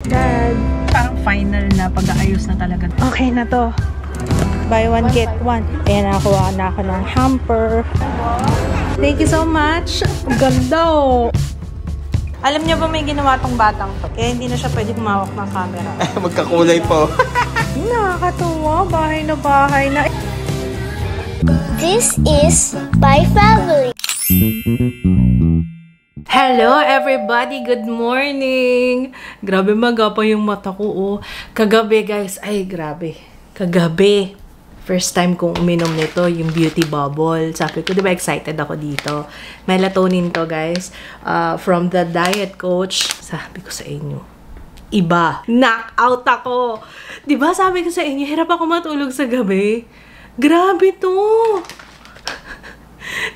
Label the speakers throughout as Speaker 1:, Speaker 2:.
Speaker 1: Dad. Parang final na pag-aayos na talaga. Okay na to. Buy one, get one. Ayan, nakakuha na ako ng hamper. Thank you so much. Ganda oh. Alam niyo ba may ginawa tong batang to? Kaya hindi na siya pwede humawak ng camera.
Speaker 2: Magkakulay po.
Speaker 1: Nakakatuwa. Bahay na.
Speaker 3: This is my family.
Speaker 1: Hello everybody! Good morning! Grabe magapa yung mata ko oh. Kagabi guys, ay grabe. Kagabi. First time kong uminom nito, yung Beauty Bubble. Sabi ko, diba excited ako dito. Melatonin to guys. From the diet coach. Sabi ko sa inyo, iba. Knockout ako. Diba sabi ko sa inyo, hirap ako matulog sa gabi. Grabe to.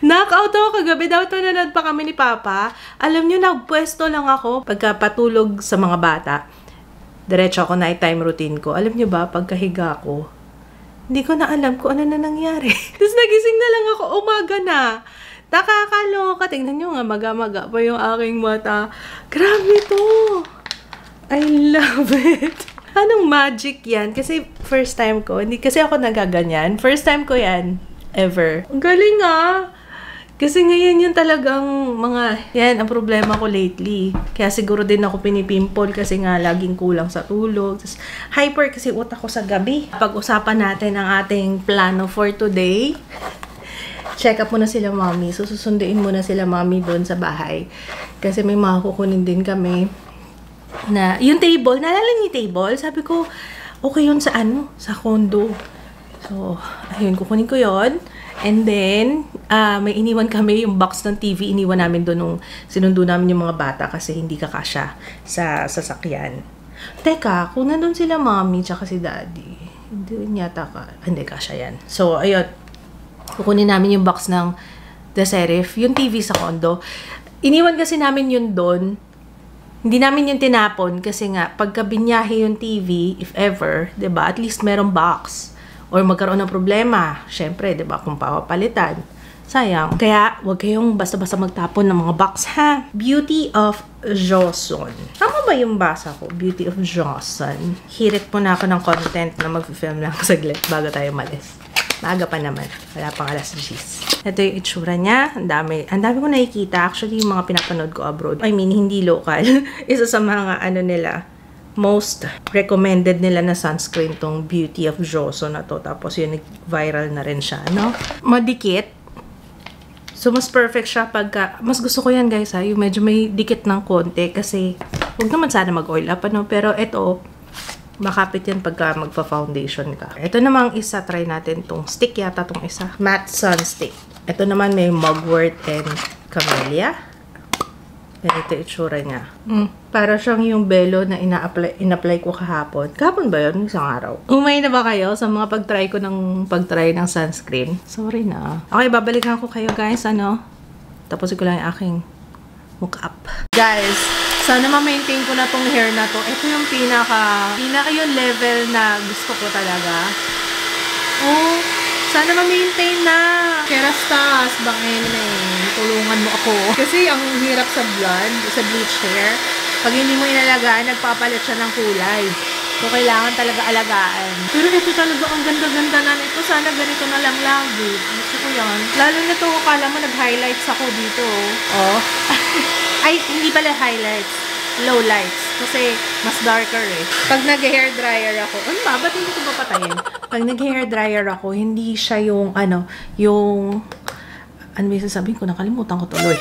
Speaker 1: Knockout ako kagabi. Dapat nanonood pa kami ni Papa. Alam nyo, nagpwesto lang ako. Pagkapatulog sa mga bata, diretso ako nighttime routine ko. Alam nyo ba, pagkahiga ko, hindi ko na alam kung ano na nangyari. Tapos nagising na lang ako, umaga na. Nakakaloka. Tingnan nyo nga, maga-maga pa yung aking mata. Grabe to. I love it. Anong magic yan? Kasi first time ko, hindi kasi ako nagaganyan. First time ko yan. Ever. Ang galing ah! Kasi ngayon yun talagang yan ang problema ko lately. Kaya siguro din ako pinipimple kasi nga laging kulang sa tulog. Tapos, hyper kasi utak ko sa gabi. Pag-usapan natin ang ating plano for today. Check up muna sila mommy. So, susunduin muna sila mommy doon sa bahay. Kasi may makukunin din kami na yung table. Naalala niyo yung table? Sabi ko, okay yun sa sa condo. So, ayun, kukunin ko yon. And then, may iniwan kami yung box ng TV. Iniwan namin doon nung sinundo namin yung mga bata kasi hindi kakasya sa sasakyan. Teka, kung nandun sila mommy tsaka si daddy, hindi kasya yan. So, ayun, kukunin namin yung box ng The Serif, yung TV sa condo. Iniwan kasi namin yun doon. Hindi namin yung tinapon kasi nga, pagka binyahe yung TV, if ever, 'di ba, at least merong box. Or magkaroon ng problema. Syempre, 'di ba, kung papalitan. Sayang. Kaya, wag kayong basta-basta magtapon ng mga box, ha? Beauty of Joseon. Tama ba yung basa ko? Beauty of Joseon. Hirit po na ako ng content na mag-film lang saglit bago tayo malis. Maaga pa naman. Wala pang alas 10. Ito yung itsura niya. Ang dami ko nakikita. Actually, yung mga pinapanood ko abroad. I mean, hindi local. Isa sa mga nila, most recommended nila na sunscreen tong Beauty of Joseon na to. Tapos yun, nag-viral na rin siya, no? Madikit. So, mas perfect siya pagka... Mas gusto ko yan, guys, ha? Yung medyo may dikit ng konti. Kasi, huwag naman sana mag-oil up, pero ito, makapit yan pagka magpa-foundation ka. Ito namang isa, try natin tong stick yata tong isa. Matte Sun Stick. Ito naman may mugwort and camellia. Ganito itsura niya. Para siyang yung belo na ina-apply ko kahapon. Kahapon ba yun? Isang araw. Umay na ba kayo sa mga pag-try ng sunscreen? Sorry na. Okay, babalikan ko kayo guys. Tapusin ko lang yung aking makeup. Guys, sana ma-maintain ko na tong hair na to. Ito yung pinaka yung level na gusto ko talaga. Oh, sana ma-maintain na. Kerastas, bangin na tulungan mo ako. Kasi ang hirap sa bleach hair. Pag hindi mo inalagaan, nagpapalit siya ng kulay. So, kailangan talaga alagaan. Pero ito talaga, ang ganda-ganda na nito. Sana ganito na lang lagi. Gusto ko yan. Lalo na ito, akala mo nag-highlights ako dito. Oh. Ay, hindi pala highlights. Low lights. Kasi, mas darker eh. Pag nag-hair dryer ako, ano ba? Ba't hindi ko papatayin? Pag nag-hair dryer ako, hindi siya yung, ano may sasabihin ko, nakalimutan ko tuloy.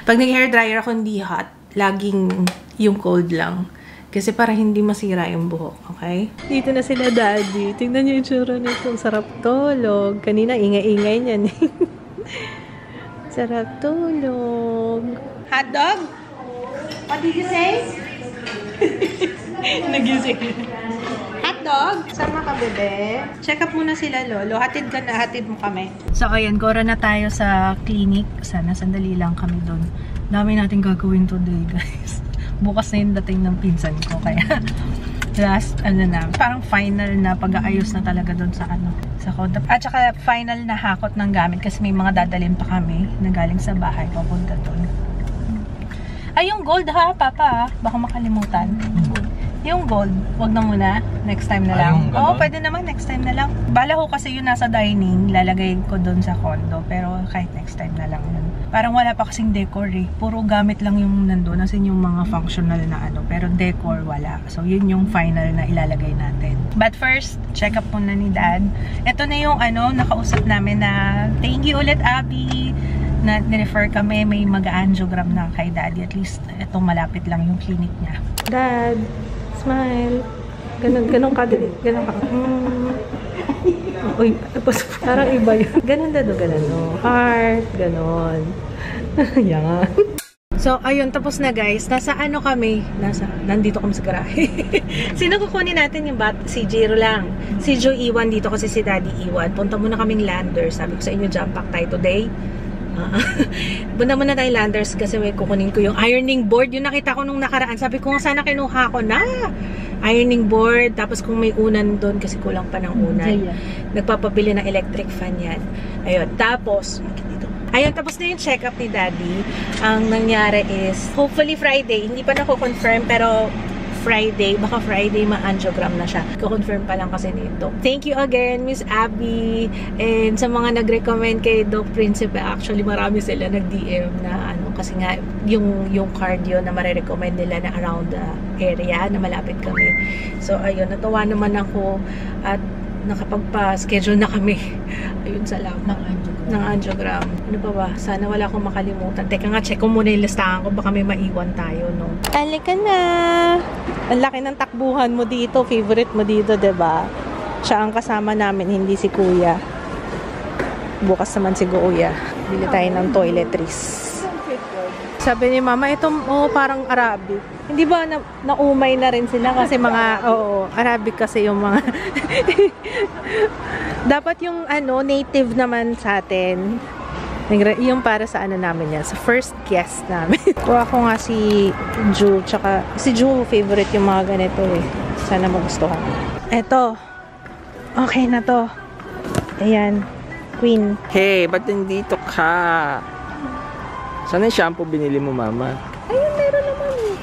Speaker 1: Pag nag-hair dryer ako, hindi hot. Laging yung cold lang. Kasi para hindi masira yung buhok, okay? Dito na sila daddy. Tingnan niyo yung tsura nito. Sarap tulog. Kanina, ingay-ingay niyan. Sarap tulog. Hot dog? What did you say? Nagising. Hotdog? Sama ka, bebe? Check up muna sila, lolo. Hatid ka na, hatid mo kami. So, ayan, gora na tayo sa clinic. Sana, sandali lang kami doon. Dami natin gagawin today, guys. Bukas na yung dating ng pinsan ko. Kaya, last, parang final na pag-aayos na talaga doon sa sa condo. At saka, final na hakot ng gamit kasi may mga dadalhin pa kami na galing sa bahay papunta doon. Ay, yung gold ha, Papa. Baka makalimutan. Yung gold, wag na muna. Next time na lang. Oo, pwede naman. Next time na lang. Bala ko kasi yun nasa dining. Lalagay ko doon sa condo. Pero kahit next time na lang yun. Parang wala pa kasing decor eh. Puro gamit lang yung nandun. As in yung mga functional na ano. Pero decor wala. So yun yung final na ilalagay natin. But first, check up muna ni Dad. Ito na yung ano, nakausap namin na thank you ulit, Abby. Na nirefer kami, may mag-angiogram na kay Daddy. At least, itong malapit lang yung clinic niya. Dad, smile. Ganon ka din. Ganon ka. Uy, parang iba yun. Ganon dado, ganon. No? Heart, ganon. Yan. So, ayun, tapos na guys. Nasa ano kami? Nandito kami sa garahe. Sino kukunin natin yung si Jiro lang. Si Joe iwan dito kasi si Daddy iwan. Punta muna kaming Landers. Sabi ko sa inyo, jump pack tayo today. Punta muna tayo Landers kasi may kukunin ko yung ironing board. Yung nakita ko nung nakaraan. Sabi ko, sana kinuha ko na. Ironing board. Tapos kung may unan doon kasi kulang pa ng unan. Nagpapabili ng electric fan yan. Ayun. Tapos, ayun, tapos na yung check-up ni Daddy. Ang nangyari is, hopefully Friday. Hindi pa nako-confirm pero Friday, baka Friday ma-angiogram na siya. Ko-confirm pa lang kasi nito. Thank you again, Miss Abby. And sa mga nag-recommend kay Doc Principe, actually marami sila nag-DM na ano, kasi nga yung cardio na marirecommend nila na around the area na malapit kami. So ayun, natuwa naman ako at nakapagpa-schedule na kami. Ayun, salamat. Ng angiogram. Ano pa ba? Sana wala akong makalimutan. Teka nga, check ko muna yung listahan ko. Baka may maiwan tayo, no? Halika na! Ang laki ng takbuhan mo dito. Favorite mo dito, diba? Siya ang kasama namin, hindi si Kuya. Bukas naman si Kuya. Bili tayo ng toiletries. Sabi ni Mama, ito, parang Arabic. Hindi ba naumay na rin sila kasi mga, Arabic kasi yung mga dapat yung ano, native naman sa atin. Yung para sa ano namin yan, sa first guest namin. Kuha ko nga si Ju, tsaka si Ju favorite yung mga ganito eh. Sana magustuhan. Eto. Okay na to. Ayan. Queen.
Speaker 2: Hey, ba't nandito ka? Sana yung shampoo binili mo, Mama?
Speaker 1: Ayun, meron naman eh.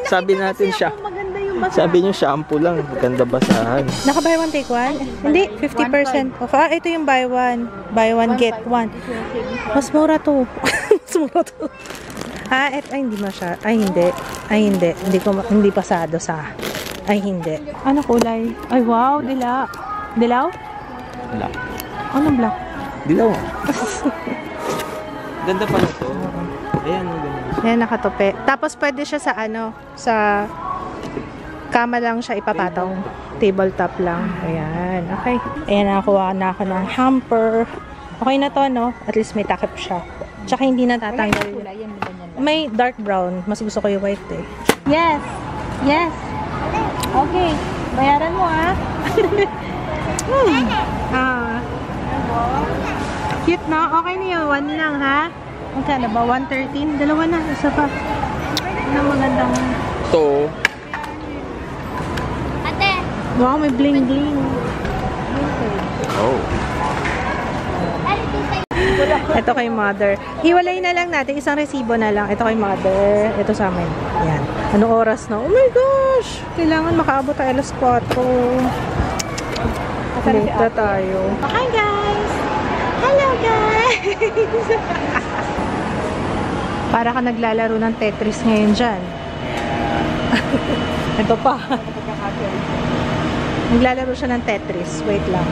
Speaker 2: Sabi natin siya. Sabi niyo shampoo lang, maganda basahan.
Speaker 1: Naka-buy one take one? Hindi, 50% off. Ah, ito yung buy one get one. Mas mura to. Mas mura to. Ah, ay hindi masya. Ay hindi. Hindi pasado sa. Ay hindi. Ano kulay? Ay wow, dilaw. Dilaw?
Speaker 2: Black.
Speaker 1: Anong black?
Speaker 2: Dilaw. Ganda pala to. Ayan, ganda.
Speaker 1: Yan, nakatope. Tapos pwede siya sa ano, sa kama lang siya ipapataw. Tabletop lang. Ayan. Okay. Ayan, nakakuha na ako ng hamper. Okay na to, no? At least may takip siya. Tsaka hindi natatanggal. May dark brown. Mas gusto ko yung white eh. Yes! Yes! Okay. Bayaran mo, ah. Cute, no? Okay na yun. One lang, ha? Magkano ba? 113? Dalawa na. Isa pa. Ano magandang...
Speaker 2: To.
Speaker 1: Wow, may bling-bling.
Speaker 2: Oh.
Speaker 1: Ito kay Mother. Hiwalay na lang natin. Isang resibo na lang. Ito kay Mother. Ito sa amin. Yan. Anong oras na? Oh my gosh! Kailangan makaabot tayo alas 4. Late na tayo. Hi guys! Hello guys! Para ka naglalaro ng Tetris ngayon dyan. Ito pa. Naglalaro siya ng Tetris. Wait lang.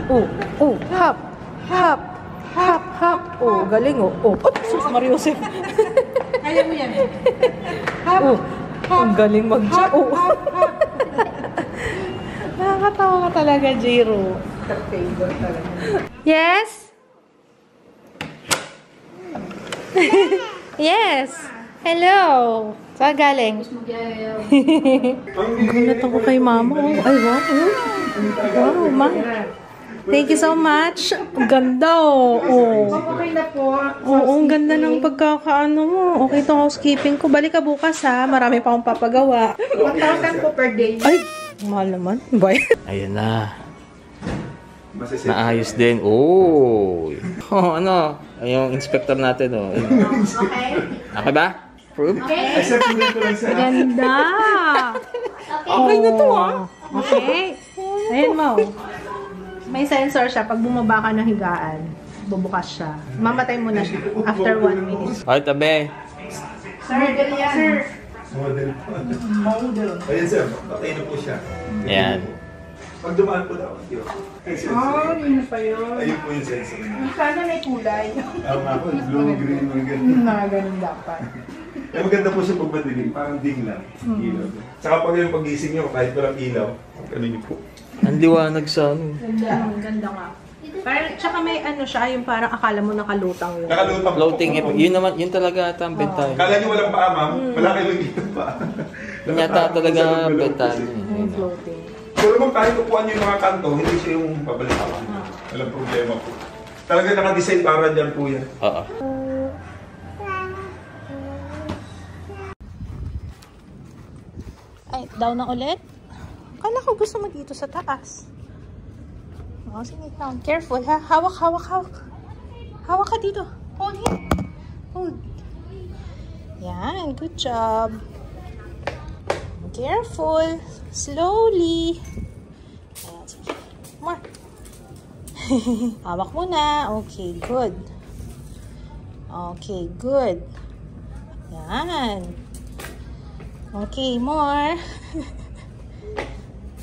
Speaker 1: Hop. Hop. Hop. Hop. Oh, galing oh. Sus, Mariusip.
Speaker 4: Kaya mo yan.
Speaker 1: Ang galing mag-jump. Nakakatawa ka talaga, Jiro. Yes? Yes. Hello! Saan galing? Ang ganda ko kay Mama. Oh. Ay, wow. Wow, Ma. Thank you so much. Ang ganda, oh.
Speaker 4: Okay na po.
Speaker 1: Oo, ang ganda ng pagkakaano mo. Okay itong housekeeping ko. Balik ka bukas, ha. Marami pa akong papagawa.
Speaker 4: 1,000 po per day.
Speaker 1: Ay, mahal naman. Bye.
Speaker 2: Ayan na. Naayos din. Oh, ano? Ay, yung inspector natin, oh.
Speaker 1: Okay.
Speaker 2: Okay ba? Proof?
Speaker 1: Ganda! Okay na to, ah. Okay. Ayan mo. May sensor siya. Pag bumaba ka ng higaan, bubukas siya. Mamatay mo na siya after 1 minute.
Speaker 2: Okay, tabi.
Speaker 4: Model yan. Sir.
Speaker 5: Model. Ayan sir, patay na po siya.
Speaker 2: Ayan.
Speaker 5: Pag dumaan po dapat yun.
Speaker 4: Oh, yun pa yun.
Speaker 5: Ayun po yung sensor niya.
Speaker 4: Sana may kulay.
Speaker 5: Ako nga po, blue, green, mga ganun.
Speaker 4: Ganun dapat.
Speaker 5: Eh, maganda po siya pag madilim, parang ding lang. Ilaw. Saka pag yung pagising nyo, kahit walang ilaw, ganun yun po.
Speaker 2: Ang liwanag sa ano.
Speaker 1: Ganda nga. Parang, tsaka may ano siya, yung parang akala mo nakalutang yun.
Speaker 5: Nakalutang po.
Speaker 2: Floating, yun naman, yun talaga ata ang bentahe.
Speaker 5: Kala nyo walang paa, ma'am. Wala kayo yung paa.
Speaker 2: Yun yata talaga bentahe.
Speaker 1: Yung floating.
Speaker 5: Pero kung kahit upuan nyo yung mga kanto, hindi siya yung babalitawan. Walang problema po. Talaga naka-design para dyan po yan.
Speaker 2: Oo.
Speaker 1: Ay, down na ulit? Akala ko gusto mo dito sa taas. Oh, sige, down. Careful, ha? Hawak, hawak, hawak. Hawak ka dito. Hold here. Hold. Yan, good job. Careful. Slowly. Ayan, sige. More. Hawak mo na. Okay, good. Okay, good. Yan. Okay, more.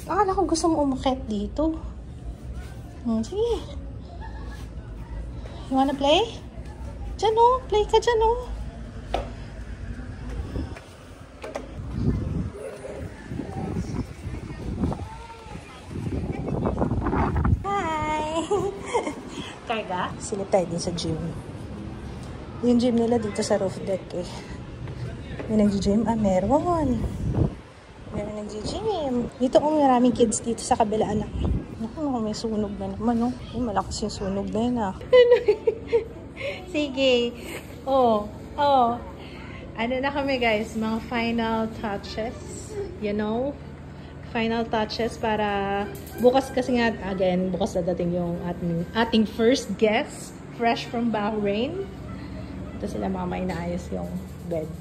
Speaker 1: Akala ko gusto mo umakyat dito. Sige. You wanna play? Diyan o. Play ka dyan o. Hi! Karga? Silip tayo din sa gym. Yung gym nila dito sa roof deck eh. May nag-gym? Ah, meron. Meron nag-gym. Dito kung maraming kids dito sa kabila, anak. Naku, may sunog na naman, no? Ay, malakas yung sunog na yun, ah. Sige. Oh. Ano na kami, guys? Mga final touches. You know? Final touches para bukas kasi nga, again, bukas na dating yung ating first guest. Fresh from Bahrain. Ito sila mama inaayos yung bed.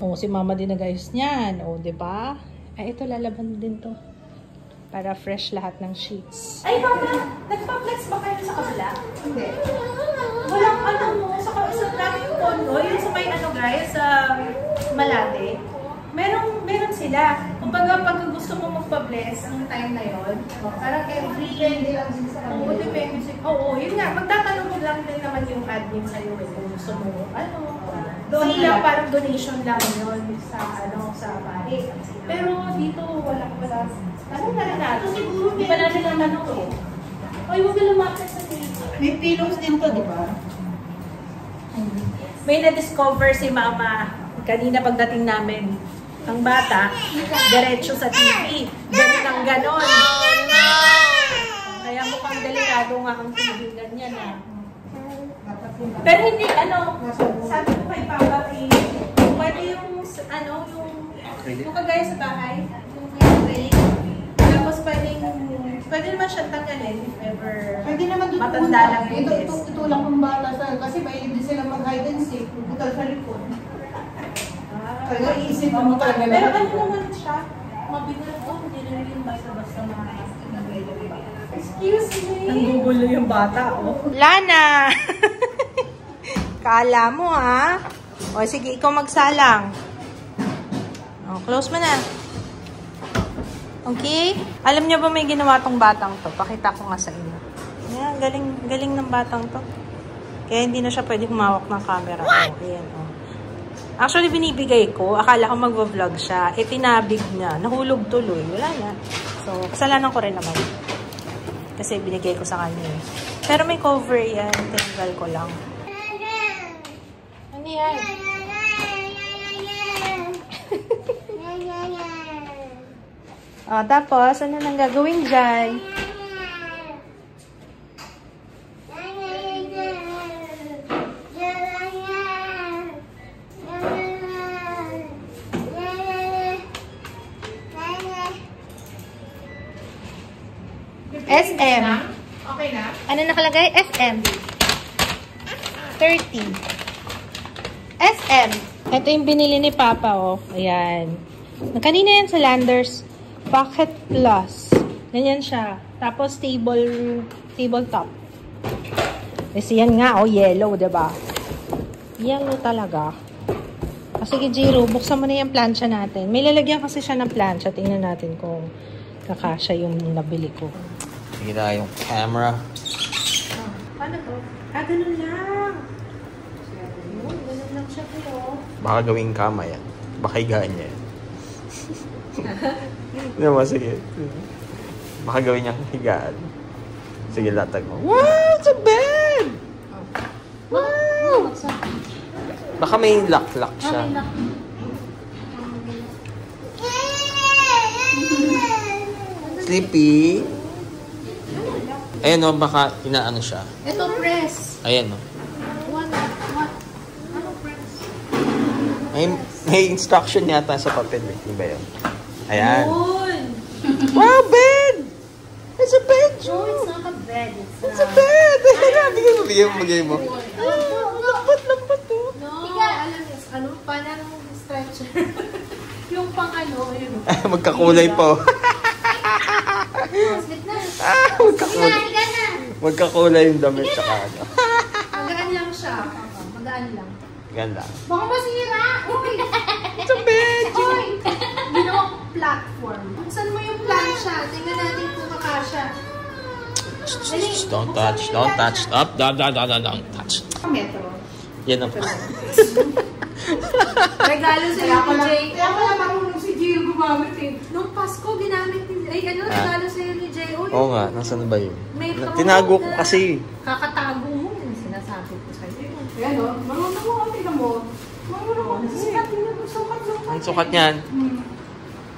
Speaker 1: Oh, si mama din nag-ayos niyan. Oh, 'di ba? Ay, ito lalaban din 'to. Para fresh lahat ng sheets. Ay, mama, nagpa-flex ba kayo sa kabila? Hindi. Walang ano mo sa dating condo, yung sa may ano guys, sa Malate. Meron sila. Kumbaga, pag gusto mo magpa-bless ang time na 'yon, parang every day lang sa oo, depende sa yun nga, magtatanong mo lang din naman yung admin sa iyo kung gusto mo sila parang donation lang yun sa sa pare. Pero dito wala. Ano na rin natin? Siguro hindi pa natin naman ito. Ay, huwag na lumapit sa table.
Speaker 4: May pillows din to, di ba?
Speaker 1: May na-discover si mama kanina pagdating namin. Ang bata, diretso sa TV. Ganun ang ganon. Kaya mukhang delikado nga ang TV ganyan ah. Pero hindi, sabi ko kay Papa, pwede yung kagaya sa bahay, yung acrylic. Tapos pwede naman siya tanggalin if ever
Speaker 4: Pwede naman doon
Speaker 1: matanda lang yung
Speaker 4: ito,
Speaker 1: test.
Speaker 4: ito lang ang bata sa kasi mahilig din sila mag-hide and seek. Pupunta sa likod. Kaya iisip mo talaga.
Speaker 1: Pero ano naman siya? Mabigat to, hindi na rin basta-basta excuse me. Nanggugulo yung bata, oh. Lana! Kala mo, ha? O, sige, ikaw magsalang. O, close mo na. Okay? Alam niyo ba may ginawa tong batang to? Pakita ko nga sa inyo. Ayan, galing ng batang to. Kaya hindi na siya pwede humawak ng camera. O, ayan, o. Actually, binibigay ko. Akala ko mag-vlog siya. Eh, tinabig niya. Nahulog tuloy. Wala na. So, kasalanan ko rin naman. Kasi binigay ko sa kanya. Pero may cover yan. Tinanggal ko lang. Ano yan? Tapos, ano nang gagawin dyan? SM.
Speaker 4: Okay na?
Speaker 1: Ano nakalagay? SM. 30. SM. Ito yung binili ni Papa, oh. Ayan. Kanina yan sa Landers. Pocket Plus. Ganyan siya. Tapos tabletop. Kasi yan nga, oh, yellow, diba? Yellow talaga. Sige, Jiro, buksan mo na yung plancha natin. May lalagyan kasi siya ng plancha. Tingnan natin kung kakasya yung nabili ko.
Speaker 2: Sige na yung camera.
Speaker 1: Paano to? Ganun lang. Ganun lang siya po.
Speaker 2: Baka gawing kama yan. Baka higaan niya yan. Hindi mo, sige. Baka gawin niyang higaan. Sige, latag mo. Wow! It's a bed! Wow! Baka may lock-lock siya. Sleepy? Ayan o, baka inaano siya.
Speaker 1: Ito, press.
Speaker 2: Ayan o.
Speaker 1: What? Ano press?
Speaker 2: May instruction yata sa papel. Di ba yun? Ayan.
Speaker 1: Yun!
Speaker 2: Wow, bed! It's a bed,
Speaker 1: No, it's not a bed.
Speaker 2: It's a bed! Bigay mo. Lampat to.
Speaker 1: No, alam mo, ano, parang stretcher. Yung pang ano, yun.
Speaker 2: Magkakulay po.
Speaker 1: Sleep na.
Speaker 2: Magkakulay. Magkakulay yung damit tsaka ano.
Speaker 1: Magaan lang siya. Magaan lang.
Speaker 2: Ganda.
Speaker 1: Baka masira! Uy!
Speaker 2: It's a bed!
Speaker 1: Uy! Ginawang platform. Buksan mo yung plancha. Tingnan natin kung kakasya.
Speaker 2: Don't touch. Don't touch. Stop. Don't touch.
Speaker 4: Metro.
Speaker 2: Yan ang...
Speaker 1: Regalo sa iyo ni Jay.
Speaker 4: Kaya pala marunong si Gio gumamit eh.
Speaker 1: Nung Pasko, ginamit ni... Ay, ano, regalo sa iyo ni Jay. Uy,
Speaker 2: Oo nga, nasaan ba yun?
Speaker 1: may
Speaker 2: Tinago ko
Speaker 1: na-
Speaker 2: kasi.
Speaker 1: Kakatago mo. Yung sinasabi ko sa'yo.
Speaker 4: Ayan o, marunong mo. Tingnan mo. Marunong mo. Sukat niya. Sukat.
Speaker 2: Ang sukat niyan.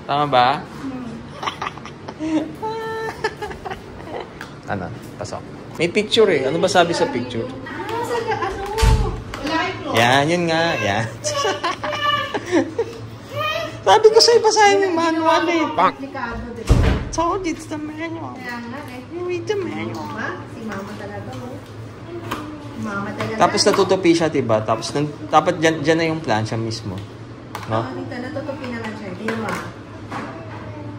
Speaker 2: Tama ba? Ano? Pasok. May picture eh. Ano ba sabi sa picture?
Speaker 4: Wala kayo close.
Speaker 2: Yan, yun nga. Yan. Sabi ko sa'yo, basahin yung manual eh.
Speaker 1: Komplikado, di ba?
Speaker 2: Told you, it's the manual.
Speaker 1: Kaya nga eh.
Speaker 2: You read the manual.
Speaker 1: Ma, si mama talaga mo. Mama talaga.
Speaker 2: Tapos natutupi siya, diba? Tapos dapat dyan na yung plancha mismo. No?
Speaker 1: Dito, natutupi naman siya. Tingnan mo.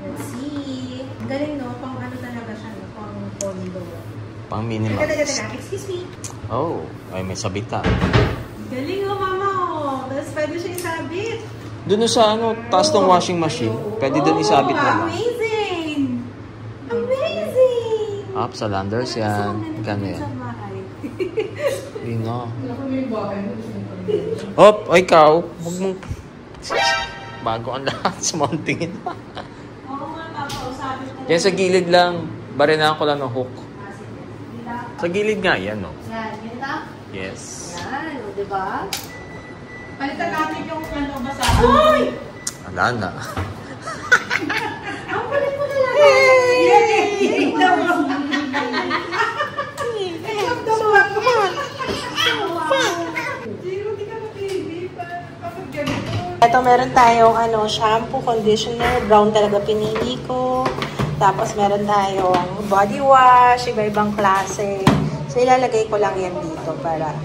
Speaker 1: Let's see. Ang galing, no? Pang ano talaga siya, no? Pang condo.
Speaker 2: Pang
Speaker 1: Teka.
Speaker 2: minimalist.
Speaker 1: Excuse me.
Speaker 2: Oh, ay may sabita.
Speaker 1: Galing, oh, mama, oh. Tapos pwede siya isabit.
Speaker 2: Doon sa ano, taas ng washing machine. Pwede doon isabit na lang.
Speaker 1: Amazing! Amazing!
Speaker 2: Up sa Landers yan. Gano'n yan. Yun na. Hop, o ikaw. Huwag mong... Bago ang lahat. Smountingin.
Speaker 1: Oo nga, papa, usapin ko.
Speaker 2: Yan sa gilid lang. Barinahan ko lang ng hook. Sa gilid nga, yan no.
Speaker 1: Yan, yun na.
Speaker 2: Yes.
Speaker 1: Yan, o, diba?
Speaker 4: Palitan natin yung ano basa.
Speaker 1: Ay!
Speaker 2: Wala na.
Speaker 1: Ang kulit mo na lang.
Speaker 4: Yay!
Speaker 1: Ito meron tayong shampoo, conditioner, brown talaga pinili ko. Tapos meron tayong body wash, iba-ibang klase. So ilalagay ko lang yan dito para,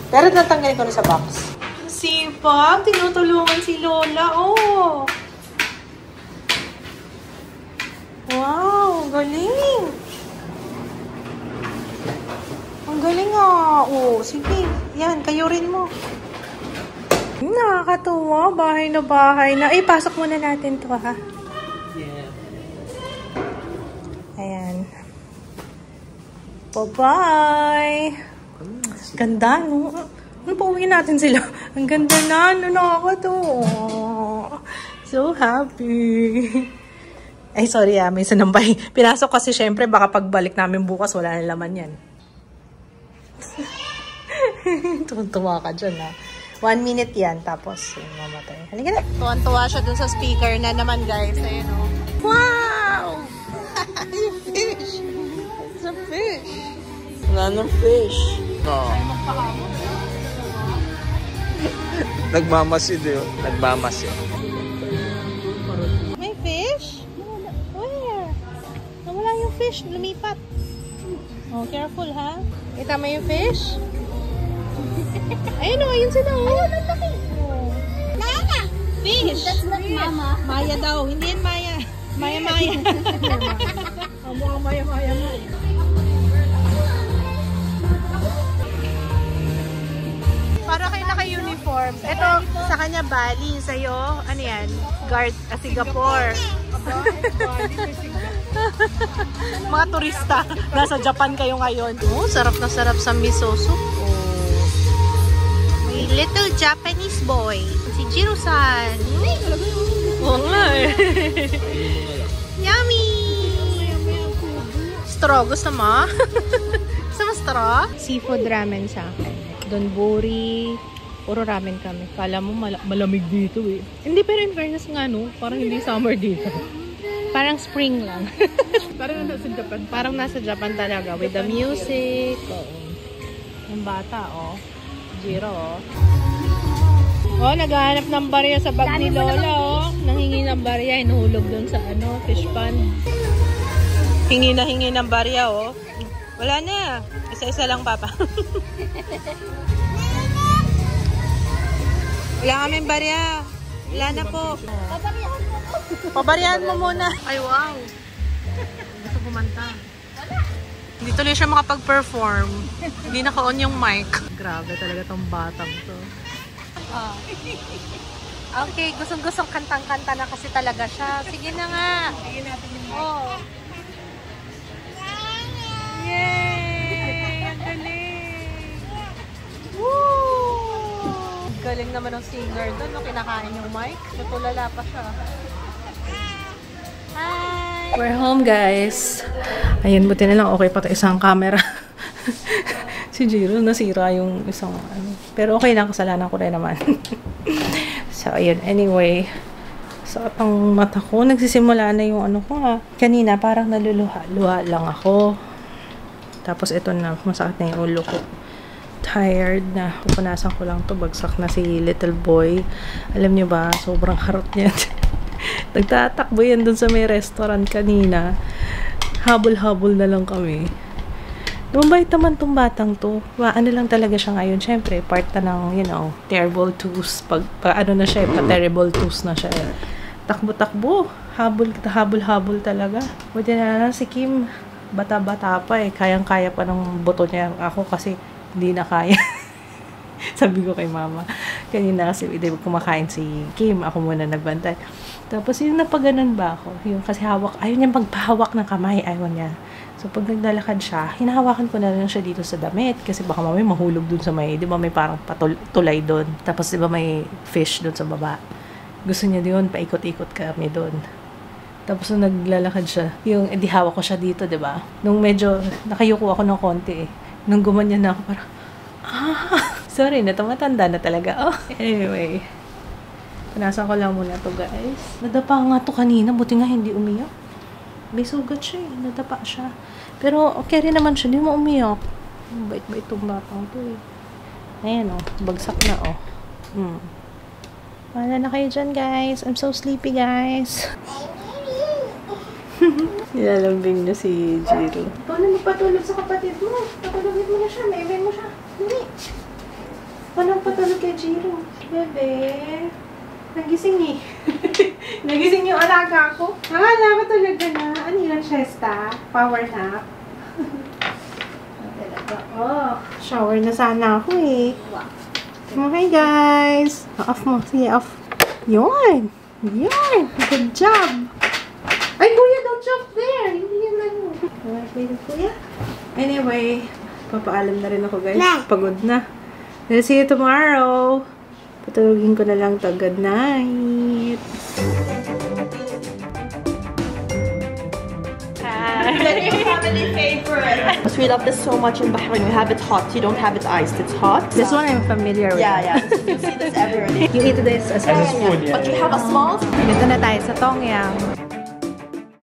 Speaker 1: Pero natanggalin ko na sa box. Sipag, tinutulungan si Lola, oh. Wow, galing. Ang galing ah. Oh, sige. Yan, kayo rin mo. Nakakatuwa. Bahay na bahay na. Pasok muna natin to, ha?
Speaker 2: Yeah.
Speaker 1: Ayan. Bye-bye. Ganda, no? Pauwiin natin sila. Ang ganda na. Nakakatuwa. So happy. Ay, sorry may sanampay. Pinasok kasi syempre, baka pagbalik namin bukas, wala na laman yan. Tuwa ka dyan, ha? 1 minute yan, tapos mamatay. Halika na. Tuwan-tuwa siya dun sa speaker na naman, guys. Ayun, oh. Wow! Fish! It's a fish!
Speaker 2: Wala nang fish. No. Nagmamasid yun. Nagmamasid.
Speaker 1: May fish? Where? Nawala yung fish fish lumipat. Oh, careful ha. Kita mo yung fish? Ayun o, ayun sila o. Ayun, ang laki.
Speaker 3: Nana!
Speaker 1: Fish.
Speaker 3: That's not Mama.
Speaker 1: Maya daw. Hindi yan Maya. Maya.
Speaker 4: Mukhang maya-maya mo.
Speaker 1: Para kayo naka-uniform. Ito, sa kanya Bali. Sa'yo, ano yan? Guard, Singapore. Mga turista. Nasa Japan kayo ngayon. Oh, sarap na sarap sa miso soup. Oh. May little Japanese boy. Si Jiro-san. Oo nga eh. Yummy! Straw. Gusto mo? Gusto mo straw? Seafood ramen sa akin. Donburi. Puro ramen kami. Kala mo malamig dito eh. Hindi, pero in fairness nga no, parang hindi summer dito. Parang spring lang.
Speaker 4: Parang nasa Japan.
Speaker 1: Parang nasa Japan talaga. With the music. Yung bata, oh. Jiro, oh. Oh, naghahanap ng barya sa bag ni Lola, oh. Nanghingi ng barya. Inuhulog dun sa ano, fish pond. Hingi ng barya, oh. Wala na. Isa-isa lang, Papa. Wala kaming barya. Wala na po. Pabaryahan mo muna. Ay, wow. Gusto kumanta. Hindi tuloy siya makapag-perform. Hindi naka-on yung mic. Grabe talaga tong batang to. Oh. Okay, gustong-gustong kantang-kanta na kasi talaga siya. Sige na nga. Sige natin yung mic. Oh. Yay! Ang galing! Woo! Galing naman ng singer doon, no? Kinakain yung mic. Natulala pa siya. Hi! We're home, guys. Ayun, buti na lang okay pa ito isang camera. Si Jiro, nasira yung isang ano. Pero okay lang, kasalanan ko rin naman. So, ayun. Anyway, sa ang mata ko, nagsisimula na yung ano ko ha. Kanina, parang naluluha lang ako. Tapos ito na, masakit na yung ulo ko. Tired na. Pupunasan ko lang to. Bagsak na si little boy. Alam niyo ba, sobrang harot niya. Nagtatakbo yan dun sa may restaurant kanina. Habol-habol na lang kami. Mabait naman tong batang to. Ano lang talaga siya ngayon. Siyempre, part na ng, you know, terrible twos. Pag ano na siya, pa-terrible twos na siya. Takbo-takbo. Habol-habol talaga. Buti na lang si Kim. Bata-bata pa eh. Kayang-kaya pa ng buto niya. Ako kasi hindi na kaya. Sabi ko kay mama. Kanina kasi kumakain si Kim. Ako muna nagbantay. Tapos yung napaganon ba ako? Yung kasi hawak. Ayaw niya magpahawak ng kamay. Ayaw niya. So pag naglalakad siya, hinahawakan ko na lang siya dito sa damit. Kasi baka mamaya mahulog dun sa may, di ba may parang tulay dun. Tapos di ba may fish dun sa baba. Gusto niya doon, paikot-ikot kami dun. Tapos nung naglalakad siya, yung di hawak ko siya dito, 'di ba? Nung medyo nakayuko ako ng konti eh. Nung gumanyan na ako parang sorry, tumatanda na talaga. Oh, anyway. Punasan ko lang muna to, guys. Nadapa nga to kanina, buti nga hindi umiyak. May sugat siya eh, nadapa siya. Pero okay rin naman siya, hindi mo umiyak. Bait-bait tong batang to eh. Ayan oh, bagsak na oh. Wala na kayo dyan, guys. I'm so sleepy, guys. Nilalambing na si Jiro. Ikaw na magpatulog sa kapatid mo. Patulogin mo na siya. May mo siya. Hindi. Paano patulog kay Jiro? Bebe. Nagising eh. Nagising yung alaga ko. Akala ko tulog ka na. Ano yun, siesta? Power nap? Oh, shower na sana ako eh. Okay, guys. Off mo. Sige, off. Yun. Yun. Good job. Ay, kuya, don't jump there. Hindi yan ano. Okay, kuya. Anyway, papaalam na rin ako, guys. Pagod na. I'll see you tomorrow. Patulogin ko na lang to. Good night.
Speaker 6: Family favorite. We love this so much in Bahrain. We have it hot. You don't have it iced. It's hot.
Speaker 1: This one I'm familiar with.
Speaker 6: Yeah. You see this everywhere.
Speaker 1: You eat this as well.
Speaker 6: But you have a small.
Speaker 1: Dito na tayo sa Tongyang.